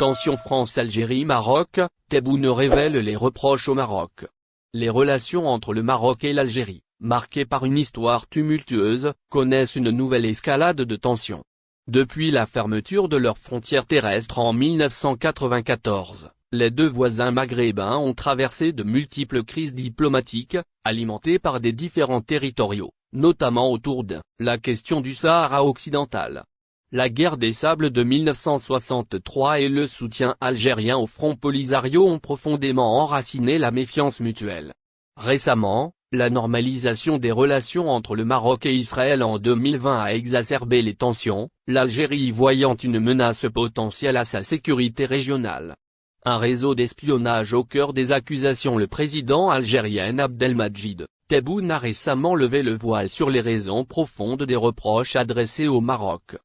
Tension France-Algérie-Maroc, Tebboune révèle les reproches au Maroc. Les relations entre le Maroc et l'Algérie, marquées par une histoire tumultueuse, connaissent une nouvelle escalade de tensions. Depuis la fermeture de leurs frontières terrestres en 1994, les deux voisins maghrébins ont traversé de multiples crises diplomatiques, alimentées par des différends territoriaux, notamment autour de la question du Sahara occidental. La guerre des sables de 1963 et le soutien algérien au Front Polisario ont profondément enraciné la méfiance mutuelle. Récemment, la normalisation des relations entre le Maroc et Israël en 2020 a exacerbé les tensions, l'Algérie y voyant une menace potentielle à sa sécurité régionale. Un réseau d'espionnage au cœur des accusations. Le président algérien Abdelmadjid Tebboune a récemment levé le voile sur les raisons profondes des reproches adressés au Maroc.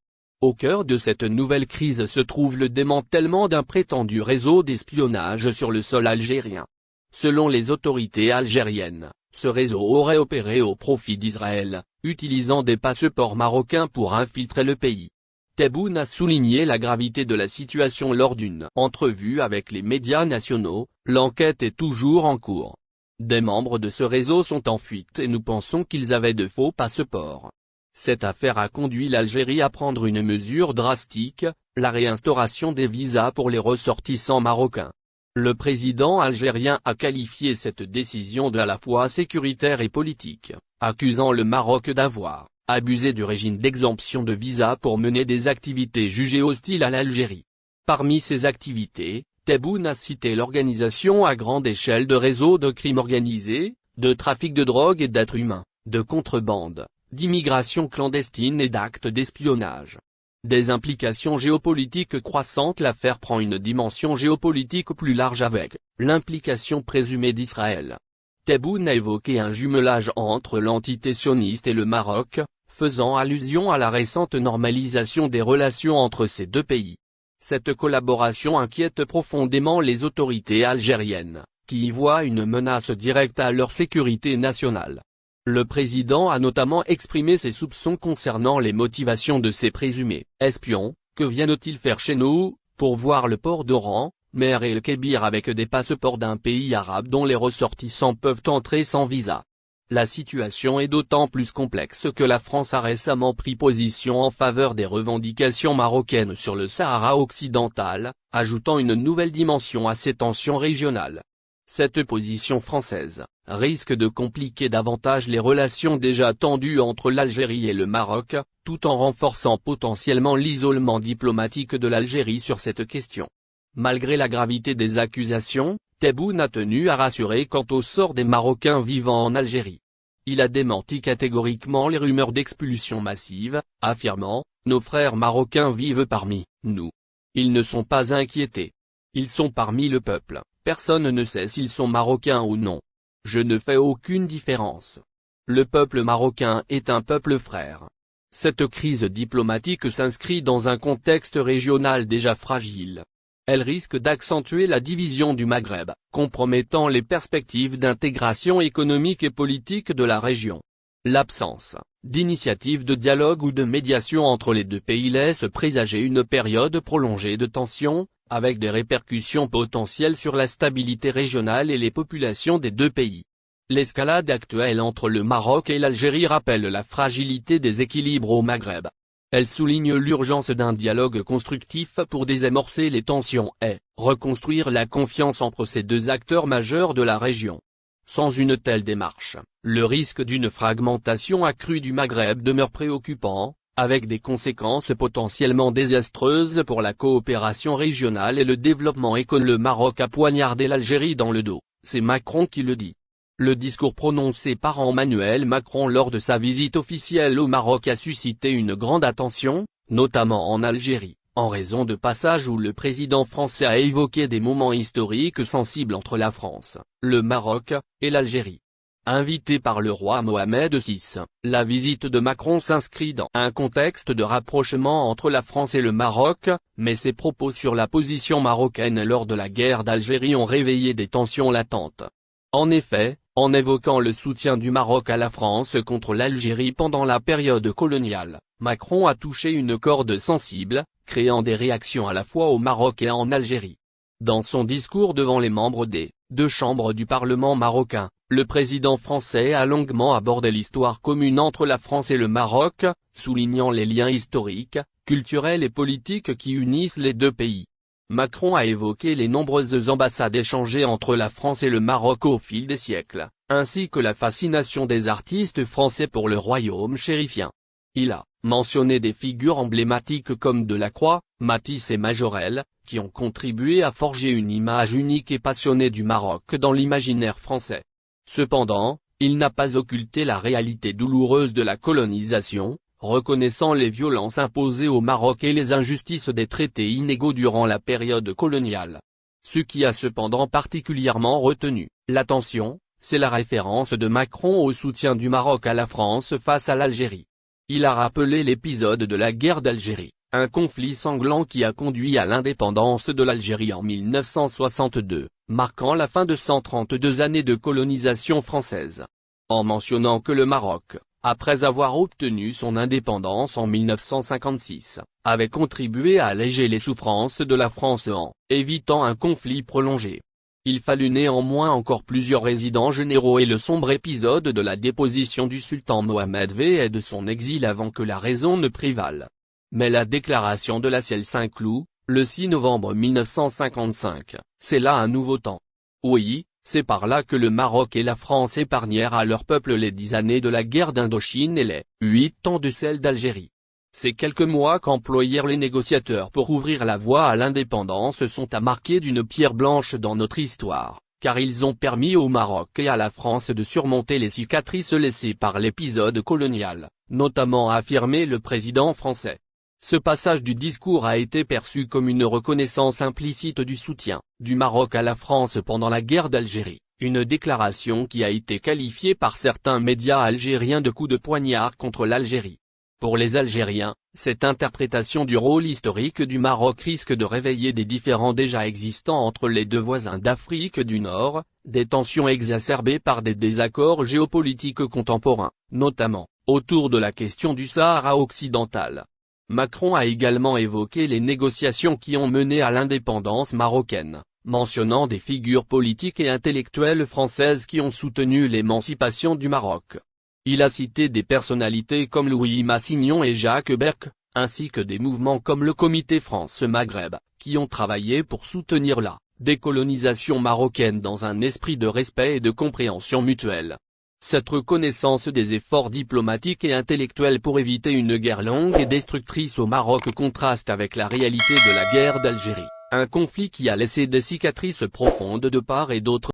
Au cœur de cette nouvelle crise se trouve le démantèlement d'un prétendu réseau d'espionnage sur le sol algérien. Selon les autorités algériennes, ce réseau aurait opéré au profit d'Israël, utilisant des passeports marocains pour infiltrer le pays. Tebboune a souligné la gravité de la situation lors d'une entrevue avec les médias nationaux. L'enquête est toujours en cours. Des membres de ce réseau sont en fuite et nous pensons qu'ils avaient de faux passeports. Cette affaire a conduit l'Algérie à prendre une mesure drastique, la réinstauration des visas pour les ressortissants marocains. Le président algérien a qualifié cette décision de à la fois sécuritaire et politique, accusant le Maroc d'avoir abusé du régime d'exemption de visa pour mener des activités jugées hostiles à l'Algérie. Parmi ces activités, Tebboune a cité l'organisation à grande échelle de réseaux de crimes organisés, de trafic de drogue et d'êtres humains, de contrebande, d'immigration clandestine et d'actes d'espionnage. Des implications géopolitiques croissantes. L'affaire prend une dimension géopolitique plus large avec l'implication présumée d'Israël. Tebboune a évoqué un jumelage entre l'entité sioniste et le Maroc, faisant allusion à la récente normalisation des relations entre ces deux pays. Cette collaboration inquiète profondément les autorités algériennes, qui y voient une menace directe à leur sécurité nationale. Le président a notamment exprimé ses soupçons concernant les motivations de ces présumés espions. Que viennent-ils faire chez nous, pour voir le port d'Oran, Mer el-Kébir avec des passeports d'un pays arabe dont les ressortissants peuvent entrer sans visa? La situation est d'autant plus complexe que la France a récemment pris position en faveur des revendications marocaines sur le Sahara occidental, ajoutant une nouvelle dimension à ces tensions régionales. Cette position française risque de compliquer davantage les relations déjà tendues entre l'Algérie et le Maroc, tout en renforçant potentiellement l'isolement diplomatique de l'Algérie sur cette question. Malgré la gravité des accusations, Tebboune a tenu à rassurer quant au sort des Marocains vivant en Algérie. Il a démenti catégoriquement les rumeurs d'expulsion massive, affirmant « Nos frères marocains vivent parmi nous. Ils ne sont pas inquiétés. Ils sont parmi le peuple, personne ne sait s'ils sont marocains ou non. Je ne fais aucune différence. Le peuple marocain est un peuple frère. » Cette crise diplomatique s'inscrit dans un contexte régional déjà fragile. Elle risque d'accentuer la division du Maghreb, compromettant les perspectives d'intégration économique et politique de la région. L'absence d'initiative de dialogue ou de médiation entre les deux pays laisse présager une période prolongée de tensions, avec des répercussions potentielles sur la stabilité régionale et les populations des deux pays. L'escalade actuelle entre le Maroc et l'Algérie rappelle la fragilité des équilibres au Maghreb. Elle souligne l'urgence d'un dialogue constructif pour désamorcer les tensions et reconstruire la confiance entre ces deux acteurs majeurs de la région. Sans une telle démarche, le risque d'une fragmentation accrue du Maghreb demeure préoccupant, avec des conséquences potentiellement désastreuses pour la coopération régionale et le développement économique. Le Maroc a poignardé l'Algérie dans le dos, c'est Macron qui le dit. Le discours prononcé par Emmanuel Macron lors de sa visite officielle au Maroc a suscité une grande attention, notamment en Algérie, en raison de passages où le président français a évoqué des moments historiques sensibles entre la France, le Maroc, et l'Algérie. Invité par le roi Mohamed VI, la visite de Macron s'inscrit dans un contexte de rapprochement entre la France et le Maroc, mais ses propos sur la position marocaine lors de la guerre d'Algérie ont réveillé des tensions latentes. En effet, en évoquant le soutien du Maroc à la France contre l'Algérie pendant la période coloniale, Macron a touché une corde sensible, créant des réactions à la fois au Maroc et en Algérie. Dans son discours devant les membres des deux chambres du Parlement marocain, le président français a longuement abordé l'histoire commune entre la France et le Maroc, soulignant les liens historiques, culturels et politiques qui unissent les deux pays. Macron a évoqué les nombreuses ambassades échangées entre la France et le Maroc au fil des siècles, ainsi que la fascination des artistes français pour le royaume chérifien. Il a mentionné des figures emblématiques comme Delacroix, Matisse et Majorelle, qui ont contribué à forger une image unique et passionnée du Maroc dans l'imaginaire français. Cependant, il n'a pas occulté la réalité douloureuse de la colonisation, reconnaissant les violences imposées au Maroc et les injustices des traités inégaux durant la période coloniale. Ce qui a cependant particulièrement retenu l'attention, c'est la référence de Macron au soutien du Maroc à la France face à l'Algérie. Il a rappelé l'épisode de la guerre d'Algérie, un conflit sanglant qui a conduit à l'indépendance de l'Algérie en 1962, marquant la fin de 132 années de colonisation française. En mentionnant que le Maroc, après avoir obtenu son indépendance en 1956, avait contribué à alléger les souffrances de la France en évitant un conflit prolongé. Il fallut néanmoins encore plusieurs résidents généraux et le sombre épisode de la déposition du sultan Mohammed V et de son exil avant que la raison ne prévale. Mais la déclaration de la Saint-Cloud, le 6 novembre 1955, c'est là un nouveau temps. Oui, c'est par là que le Maroc et la France épargnèrent à leur peuple les 10 années de la guerre d'Indochine et les 8 ans de celle d'Algérie. Ces quelques mois qu'employèrent les négociateurs pour ouvrir la voie à l'indépendance sont à marquer d'une pierre blanche dans notre histoire, car ils ont permis au Maroc et à la France de surmonter les cicatrices laissées par l'épisode colonial, notamment a affirmé le président français. Ce passage du discours a été perçu comme une reconnaissance implicite du soutien du Maroc à la France pendant la guerre d'Algérie, une déclaration qui a été qualifiée par certains médias algériens de coup de poignard contre l'Algérie. Pour les Algériens, cette interprétation du rôle historique du Maroc risque de réveiller des différends déjà existants entre les deux voisins d'Afrique du Nord, des tensions exacerbées par des désaccords géopolitiques contemporains, notamment autour de la question du Sahara occidental. Macron a également évoqué les négociations qui ont mené à l'indépendance marocaine, mentionnant des figures politiques et intellectuelles françaises qui ont soutenu l'émancipation du Maroc. Il a cité des personnalités comme Louis Massignon et Jacques Berck, ainsi que des mouvements comme le Comité France-Maghreb, qui ont travaillé pour soutenir la décolonisation marocaine dans un esprit de respect et de compréhension mutuelle. Cette reconnaissance des efforts diplomatiques et intellectuels pour éviter une guerre longue et destructrice au Maroc contraste avec la réalité de la guerre d'Algérie, un conflit qui a laissé des cicatrices profondes de part et d'autre.